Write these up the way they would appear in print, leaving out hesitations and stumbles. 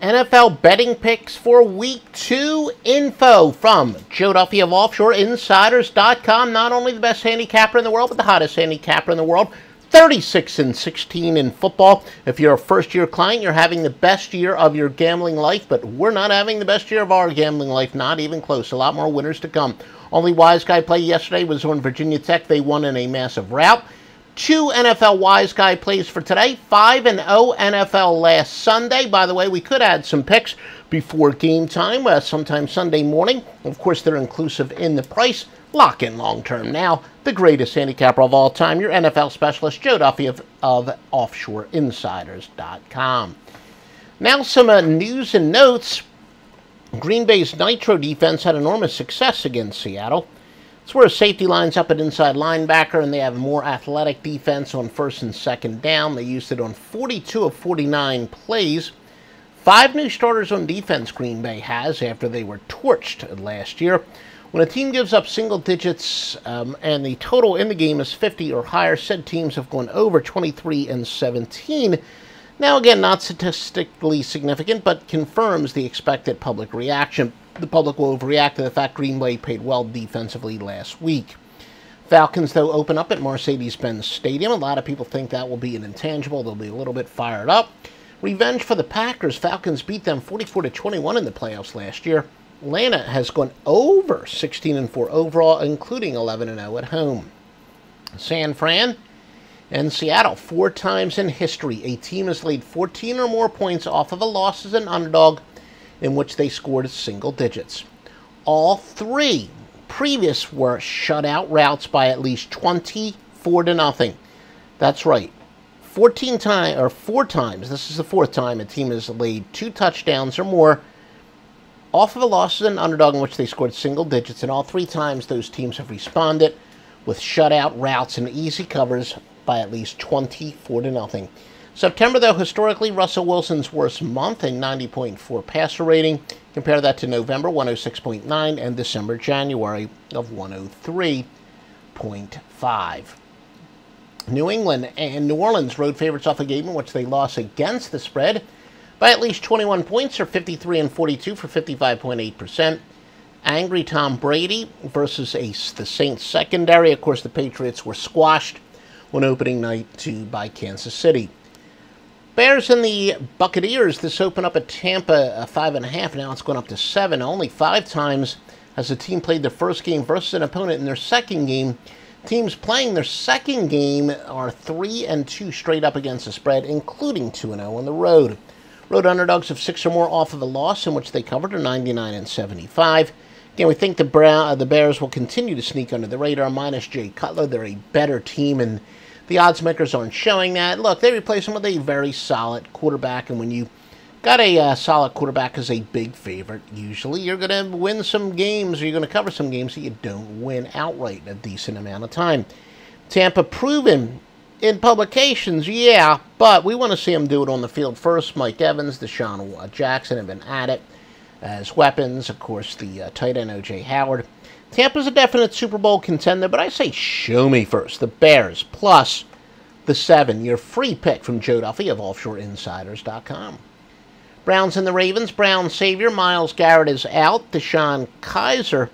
NFL betting picks for Week 2 info from Joe Duffy of OffshoreInsiders.com. Not only the best handicapper in the world, but the hottest handicapper in the world. 36-16 in football. If you're a first-year client, you're having the best year of your gambling life, but we're not having the best year of our gambling life. Not even close. A lot more winners to come. Only wise guy play yesterday was on Virginia Tech. They won in a massive rout. 2 NFL wise guy plays for today. 5-0 NFL last Sunday. By the way, we could add some picks before game time, sometime Sunday morning. Of course, they're inclusive in the price. Lock in long term now. The greatest handicapper of all time, your NFL specialist, Joe Duffy of OffshoreInsiders.com. Now some news and notes. Green Bay's Nitro defense had enormous success against Seattle. It's where a safety lines up at inside linebacker, and they have more athletic defense on first and second down. They used it on 42 of 49 plays. 5 new starters on defense Green Bay has after they were torched last year. When a team gives up single digits and the total in the game is 50 or higher, said teams have gone over 23-17. Now, again, not statistically significant, but confirms the expected public reaction. The public will overreact to the fact Green Bay played well defensively last week. Falcons, though, open up at Mercedes-Benz Stadium. A lot of people think that will be an intangible. They'll be a little bit fired up. Revenge for the Packers. Falcons beat them 44-21 in the playoffs last year. Atlanta has gone over 16-4 overall, including 11-0 at home. San Fran and Seattle, 4 times in history, a team has laid 14 or more points off of a loss as an underdog in which they scored single digits. All 3 previous were shutout routes by at least 24-0. That's right. 4 times, this is the 4th time a team has laid 2 touchdowns or more off of a loss as an underdog in which they scored single digits, and all 3 times those teams have responded with shutout routes and easy covers by at least 24-0. September, though, historically Russell Wilson's worst month, a 90.4 passer rating. Compare that to November, 106.9, and December, January of 103.5. New England and New Orleans road favorites off a game in which they lost against the spread by at least 21 points, or 53-42 for 55.8%. Angry Tom Brady versus the Saints secondary. Of course, the Patriots were squashed on opening night by Kansas City. Bears and the Buccaneers. This opened up at Tampa 5.5. Now it's gone up to 7. Only 5 times has the team played their first game versus an opponent in their second game. Teams playing their second game are 3-2 straight up against the spread, including 2-0 on the road. Road underdogs of 6 or more off of a loss in which they covered are 99-75. Again, we think the Bears will continue to sneak under the radar. Minus Jay Cutler, they're a better team, and the odds makers aren't showing that. Look, they replace him with a very solid quarterback, and when you got a solid quarterback as a big favorite, usually you're going to win some games, or you're going to cover some games that you don't win outright a decent amount of time. Tampa proven in publications, yeah, but we want to see him do it on the field first. Mike Evans, Deshaun Jackson have been at it as weapons. Of course, the tight end O.J. Howard. Tampa's a definite Super Bowl contender, but I say show me first. The Bears plus the 7. Your free pick from Joe Duffy of OffshoreInsiders.com. Browns and the Ravens. Browns savior Myles Garrett is out. Deshaun Kaiser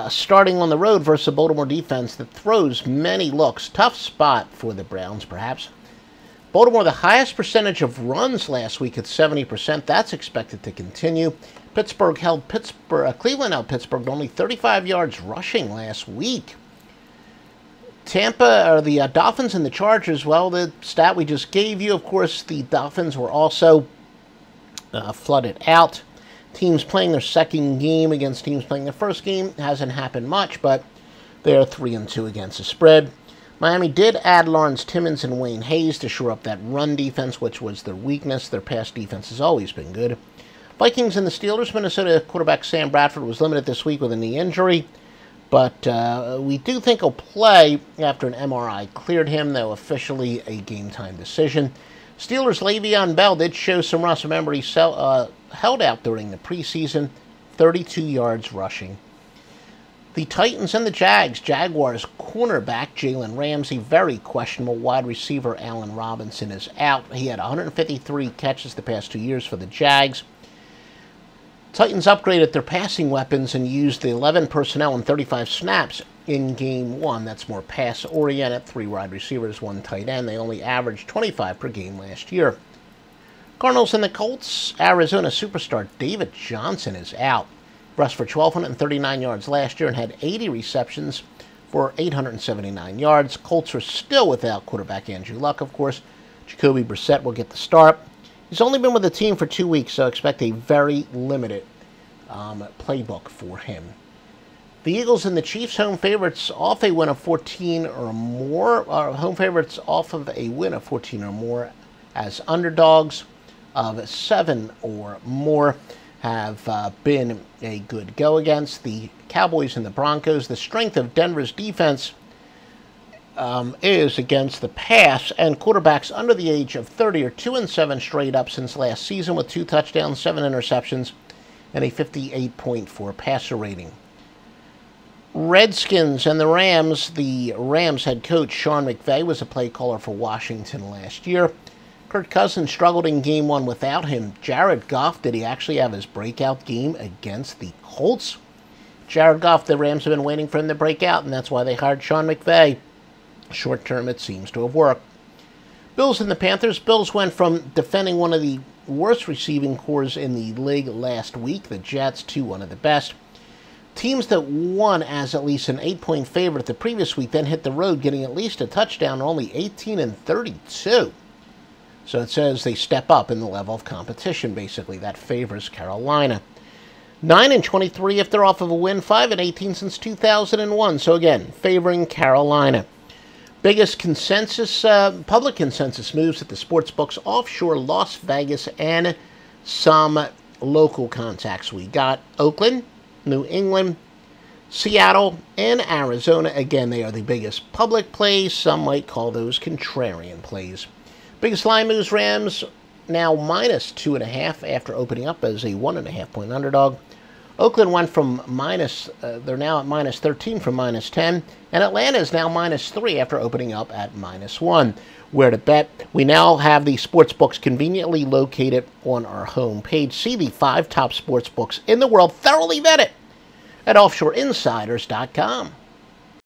starting on the road versus a Baltimore defense that throws many looks. Tough spot for the Browns, perhaps. Baltimore, the highest percentage of runs last week at 70%. That's expected to continue. Cleveland held Pittsburgh to only 35 yards rushing last week. The Dolphins and the Chargers, well, the stat we just gave you, of course, the Dolphins were also flooded out. Teams playing their second game against teams playing their first game hasn't happened much, but they're 3-2 against the spread. Miami did add Lawrence Timmons and Wayne Hayes to shore up that run defense, which was their weakness. Their pass defense has always been good. Vikings and the Steelers. Minnesota quarterback Sam Bradford was limited this week with a knee injury, but we do think he'll play after an MRI cleared him, though officially a game-time decision. Steelers' Le'Veon Bell did show some rust. Remember, he held out during the preseason, 32 yards rushing. The Titans and the Jags. Jaguars cornerback Jalen Ramsey, very questionable. Wide receiver Allen Robinson is out. He had 153 catches the past 2 years for the Jags. Titans upgraded their passing weapons and used the 11 personnel and 35 snaps in Game 1. That's more pass-oriented. 3 wide receivers, 1 tight end. They only averaged 25 per game last year. Cardinals and the Colts. Arizona superstar David Johnson is out. Rushed for 1,239 yards last year and had 80 receptions for 879 yards. Colts are still without quarterback Andrew Luck, of course. Jacoby Brissett will get the start. He's only been with the team for 2 weeks, so expect a very limited playbook for him. The Eagles and the Chiefs, home favorites off a win of 14 or more. Home favorites off of a win of 14 or more as underdogs of 7 or more have been a good go against. The Cowboys and the Broncos. The strength of Denver's defense is against the pass, and quarterbacks under the age of 30 are 2-7 straight up since last season with 2 touchdowns, 7 interceptions, and a 58.4 passer rating. Redskins and the Rams. The Rams head coach Sean McVay was a play caller for Washington last year. Kirk Cousins struggled in Game 1 without him. Jared Goff, did he actually have his breakout game against the Colts? Jared Goff, the Rams have been waiting for him to break out, and that's why they hired Sean McVay. Short term, it seems to have worked. Bills and the Panthers. Bills went from defending one of the worst receiving corps in the league last week, the Jets, to one of the best. Teams that won as at least an 8-point favorite the previous week then hit the road, getting at least a touchdown, only 18-32. So it says they step up in the level of competition, basically. That favors Carolina. 9-23 if they're off of a win, 5-18 since 2001. So again, favoring Carolina. Biggest consensus, public consensus moves at the sportsbooks offshore Las Vegas and some local contacts. We got Oakland, New England, Seattle, and Arizona. Again, they are the biggest public plays. Some might call those contrarian plays. Biggest line moves, Rams now minus 2.5 after opening up as a 1.5 point underdog. Oakland went from they're now at minus 13 from minus 10. And Atlanta is now minus 3 after opening up at minus 1. Where to bet? We now have the sportsbooks conveniently located on our home page. See the 5 top sportsbooks in the world thoroughly vetted at offshoreinsiders.com.